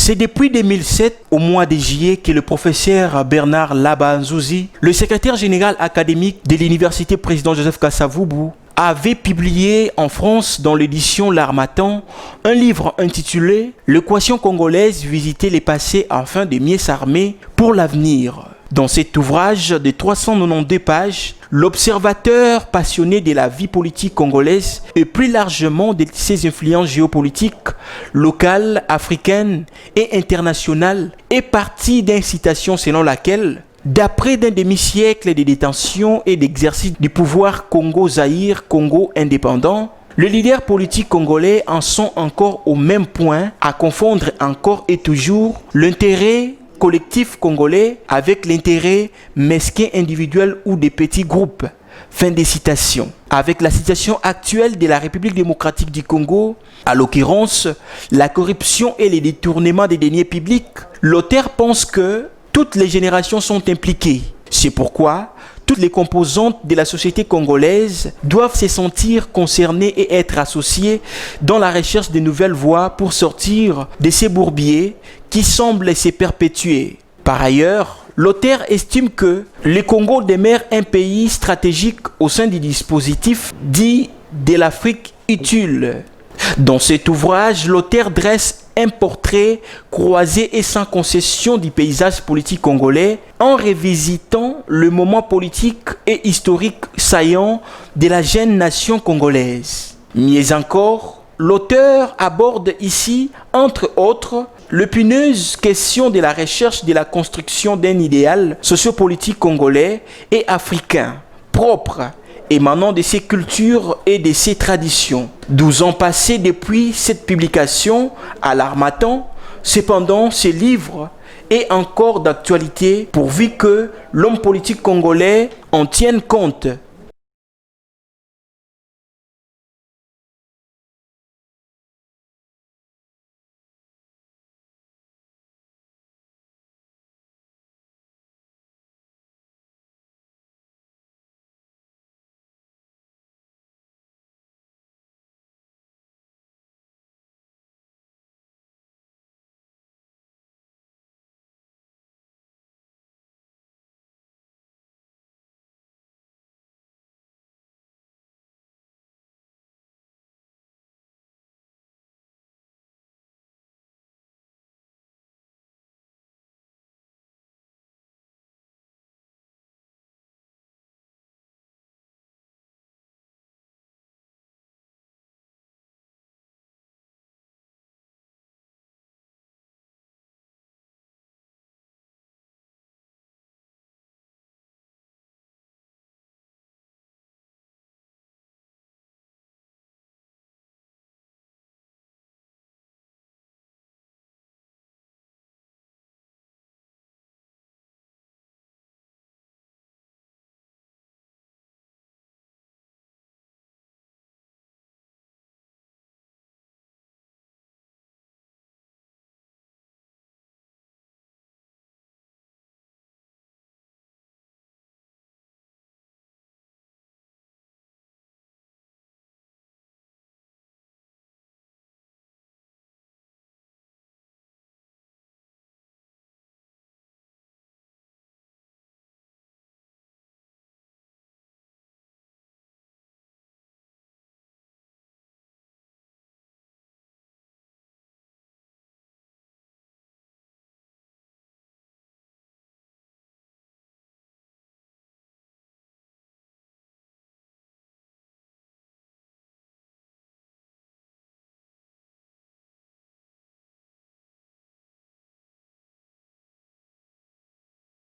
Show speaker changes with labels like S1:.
S1: C'est depuis 2007, au mois de juillet, que le professeur Bernard Labanzouzi, le secrétaire général académique de l'université président Joseph Kasavubu, avait publié en France dans l'édition L'Harmattan un livre intitulé L'équation congolaise, visiter les passés afin de mieux s'armer pour l'avenir. Dans cet ouvrage de 392 pages, l'observateur passionné de la vie politique congolaise et plus largement de ses influences géopolitiques, locales, africaines et internationales est parti d'une citation selon laquelle d'après d'un demi-siècle de détention et d'exercice du pouvoir Congo-Zaïre, Congo indépendant, les leaders politiques congolais en sont encore au même point à confondre encore et toujours l'intérêt collectif congolais avec l'intérêt mesquin individuel ou des petits groupes. Fin de citation. Avec la situation actuelle de la République démocratique du Congo, à l'occurrence la corruption et les détournements des deniers publics, l'auteur pense que toutes les générations sont impliquées. C'est pourquoi toutes les composantes de la société congolaise doivent se sentir concernées et être associées dans la recherche de nouvelles voies pour sortir de ces bourbiers qui semblent se perpétuer. Par ailleurs, l'auteur estime que le Congo demeure un pays stratégique au sein du dispositif dit de l'Afrique utile. Dans cet ouvrage, l'auteur dresse un portrait croisé et sans concession du paysage politique congolais en revisitant le moment politique et historique saillant de la jeune nation congolaise. Mieux encore, l'auteur aborde ici, entre autres, l'épineuse question de la recherche de la construction d'un idéal sociopolitique congolais et africain, propre, émanant de ses cultures et de ses traditions. 12 ans passés depuis cette publication à l'Harmattan, cependant ce livre est encore d'actualité pourvu que l'homme politique congolais en tienne compte